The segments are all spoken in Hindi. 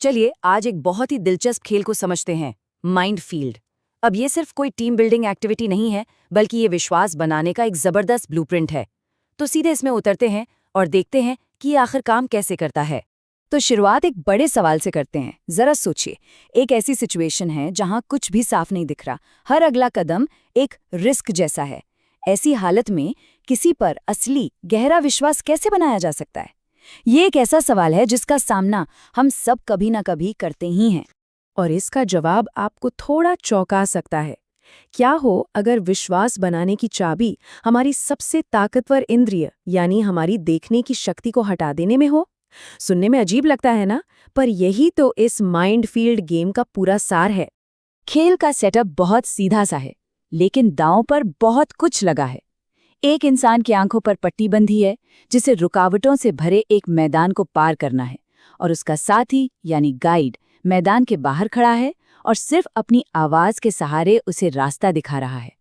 चलिए आज एक बहुत ही दिलचस्प खेल को समझते हैं, माइंड फील्ड। अब ये सिर्फ कोई टीम बिल्डिंग एक्टिविटी नहीं है, बल्कि ये विश्वास बनाने का एक जबरदस्त ब्लूप्रिंट है। तो सीधे इसमें उतरते हैं और देखते हैं कि ये आखिर काम कैसे करता है। तो शुरुआत एक बड़े सवाल से करते हैं। जरा सोचिए, एक ऐसी सिचुएशन है जहां कुछ भी साफ नहीं दिख रहा, हर अगला कदम एक रिस्क जैसा है। ऐसी हालत में किसी पर असली गहरा विश्वास कैसे बनाया जा सकता है? ये एक ऐसा सवाल है जिसका सामना हम सब कभी ना कभी करते ही हैं। और इसका जवाब आपको थोड़ा चौंका सकता है। क्या हो अगर विश्वास बनाने की चाबी हमारी सबसे ताकतवर इंद्रिय यानी हमारी देखने की शक्ति को हटा देने में हो? सुनने में अजीब लगता है ना, पर यही तो इस माइंड फील्ड गेम का पूरा सार है। खेल का सेटअप बहुत सीधा सा है, लेकिन दांव पर बहुत कुछ लगा है। एक इंसान की आंखों पर पट्टी बंधी है, जिसे रुकावटों से भरे एक मैदान को पार करना है, और उसका साथी यानी गाइड मैदान के बाहर खड़ा है और सिर्फ अपनी आवाज के सहारे उसे रास्ता दिखा रहा है।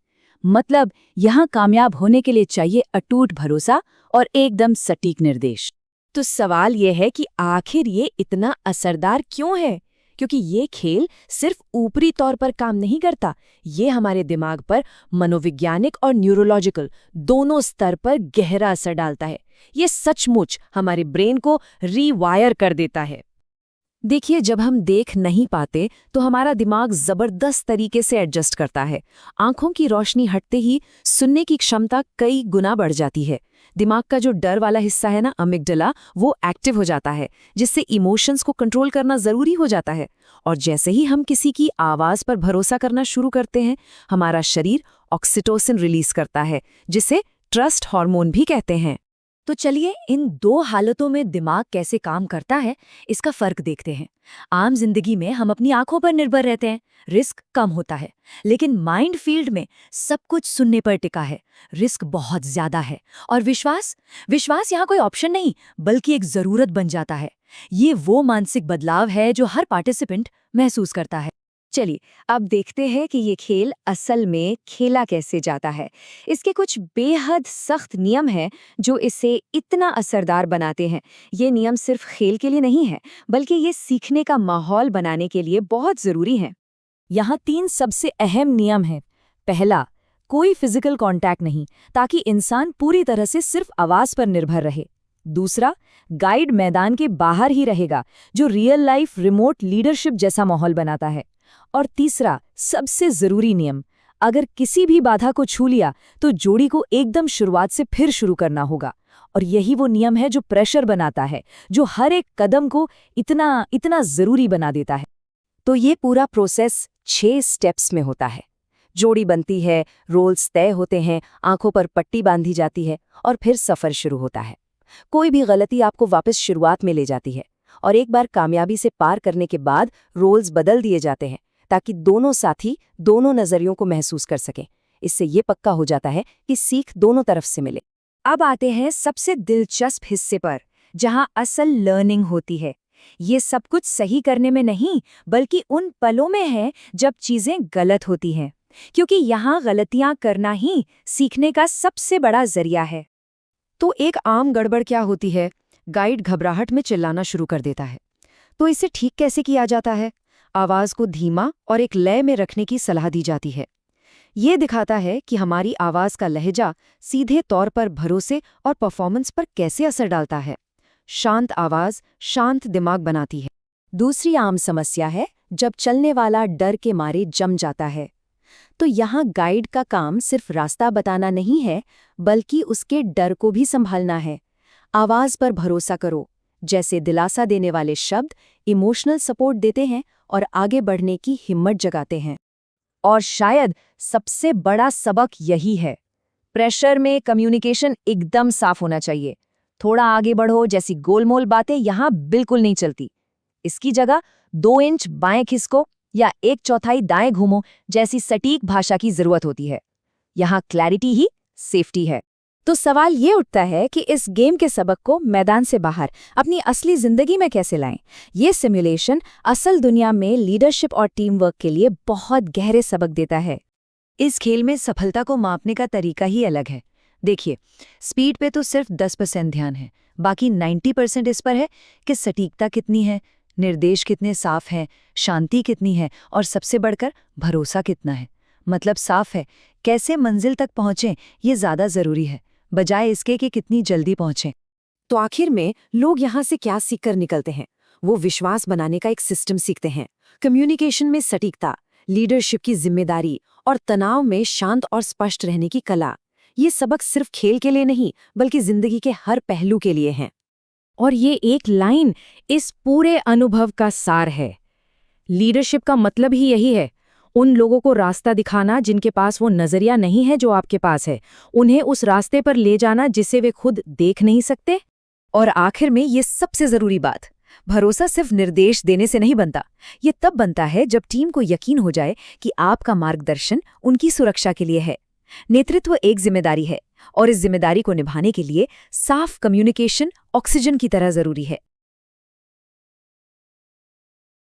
मतलब यहाँ कामयाब होने के लिए चाहिए अटूट भरोसा और एकदम सटीक निर्देश। तो सवाल यह है कि आखिर ये इतना असरदार क्यों है? क्योंकि ये खेल सिर्फ ऊपरी तौर पर काम नहीं करता, ये हमारे दिमाग पर मनोवैज्ञानिक और न्यूरोलॉजिकल दोनों स्तर पर गहरा असर डालता है। ये सचमुच हमारे ब्रेन को रीवायर कर देता है। देखिए, जब हम देख नहीं पाते तो हमारा दिमाग जबरदस्त तरीके से एडजस्ट करता है। आंखों की रोशनी हटते ही सुनने की क्षमता कई गुना बढ़ जाती है। दिमाग का जो डर वाला हिस्सा है ना, अमिगडाला, वो एक्टिव हो जाता है, जिससे इमोशंस को कंट्रोल करना जरूरी हो जाता है। और जैसे ही हम किसी की आवाज पर भरोसा करना शुरू करते हैं, हमारा शरीर ऑक्सीटोसिन रिलीज करता है, जिसे ट्रस्ट हार्मोन भी कहते हैं। तो चलिए इन दो हालतों में दिमाग कैसे काम करता है, इसका फर्क देखते हैं। आम जिंदगी में हम अपनी आंखों पर निर्भर रहते हैं, रिस्क कम होता है। लेकिन माइंड फील्ड में सब कुछ सुनने पर टिका है, रिस्क बहुत ज्यादा है। और विश्वास यहाँ कोई ऑप्शन नहीं, बल्कि एक जरूरत बन जाता है। ये वो मानसिक बदलाव है जो हर पार्टिसिपेंट महसूस करता है। चलिए अब देखते हैं कि ये खेल असल में खेला कैसे जाता है। इसके कुछ बेहद सख्त नियम हैं जो इसे इतना असरदार बनाते हैं। ये नियम सिर्फ खेल के लिए नहीं है, बल्कि ये सीखने का माहौल बनाने के लिए बहुत जरूरी हैं। यहाँ 3 सबसे अहम नियम हैं। पहला, कोई फिजिकल कांटेक्ट नहीं, ताकि इंसान पूरी तरह से सिर्फ आवाज पर निर्भर रहे। दूसरा, गाइड मैदान के बाहर ही रहेगा, जो रियल लाइफ रिमोट लीडरशिप जैसा माहौल बनाता है। और तीसरा, सबसे जरूरी नियम, अगर किसी भी बाधा को छू लिया तो जोड़ी को एकदम शुरुआत से फिर शुरू करना होगा। और यही वो नियम है जो प्रेशर बनाता है, जो हर एक कदम को इतना इतना जरूरी बना देता है। तो ये पूरा प्रोसेस 6 स्टेप्स में होता है। जोड़ी बनती है, रोल्स तय होते हैं, आंखों पर पट्टी बांधी जाती है, और फिर सफर शुरू होता है। कोई भी गलती आपको वापस शुरुआत में ले जाती है, और एक बार कामयाबी से पार करने के बाद रोल्स बदल दिए जाते हैं, ताकि दोनों साथी दोनों नजरियों को महसूस कर सकें। इससे ये पक्का हो जाता है कि सीख दोनों तरफ से मिले। अब आते हैं सबसे दिलचस्प हिस्से पर, जहां असल लर्निंग होती है। ये सब कुछ सही करने में नहीं, बल्कि उन पलों में है जब चीजें गलत होती हैं, क्योंकि यहाँ गलतियां करना ही सीखने का सबसे बड़ा जरिया है। तो एक आम गड़बड़ क्या होती है? गाइड घबराहट में चिल्लाना शुरू कर देता है। तो इसे ठीक कैसे किया जाता है? आवाज को धीमा और एक लय में रखने की सलाह दी जाती है। ये दिखाता है कि हमारी आवाज का लहजा सीधे तौर पर भरोसे और परफॉर्मेंस पर कैसे असर डालता है। शांत आवाज शांत दिमाग बनाती है। दूसरी आम समस्या है जब चलने वाला डर के मारे जम जाता है। तो यहाँ गाइड का काम सिर्फ रास्ता बताना नहीं है, बल्कि उसके डर को भी संभालना है। आवाज पर भरोसा करो जैसे दिलासा देने वाले शब्द इमोशनल सपोर्ट देते हैं और आगे बढ़ने की हिम्मत जगाते हैं। और शायद सबसे बड़ा सबक यही है, प्रेशर में कम्युनिकेशन एकदम साफ होना चाहिए। थोड़ा आगे बढ़ो जैसी गोलमोल बातें यहाँ बिल्कुल नहीं चलती। इसकी जगह 2 इंच बाएं खिसको या 1/4 दाएं घूमो जैसी सटीक भाषा की जरूरत होती है। यहाँ क्लैरिटी ही सेफ्टी है। तो सवाल ये उठता है कि इस गेम के सबक को मैदान से बाहर अपनी असली जिंदगी में कैसे लाएं? ये सिमुलेशन असल दुनिया में लीडरशिप और टीम वर्क के लिए बहुत गहरे सबक देता है। इस खेल में सफलता को मापने का तरीका ही अलग है। देखिए, स्पीड पे तो सिर्फ 10% ध्यान है, बाकी 90% इस पर है कि सटीकता कितनी है, निर्देश कितने साफ हैं, शांति कितनी है और सबसे बढ़कर भरोसा कितना है। मतलब साफ है, कैसे मंजिल तक पहुंचें ये ज्यादा जरूरी है, बजाय इसके कि कितनी जल्दी पहुंचें। तो आखिर में लोग यहाँ से क्या सीखकर निकलते हैं? वो विश्वास बनाने का एक सिस्टम सीखते हैं, कम्युनिकेशन में सटीकता, लीडरशिप की जिम्मेदारी और तनाव में शांत और स्पष्ट रहने की कला। ये सबक सिर्फ खेल के लिए नहीं, बल्कि जिंदगी के हर पहलू के लिए हैं। और ये एक लाइन इस पूरे अनुभव का सार है। लीडरशिप का मतलब ही यही है, उन लोगों को रास्ता दिखाना जिनके पास वो नजरिया नहीं है जो आपके पास है, उन्हें उस रास्ते पर ले जाना जिसे वे खुद देख नहीं सकते। और आखिर में ये सबसे जरूरी बात, भरोसा सिर्फ निर्देश देने से नहीं बनता। ये तब बनता है जब टीम को यकीन हो जाए कि आपका मार्गदर्शन उनकी सुरक्षा के लिए है। नेतृत्व एक जिम्मेदारी है और इस जिम्मेदारी को निभाने के लिए साफ कम्युनिकेशन ऑक्सीजन की तरह जरूरी है।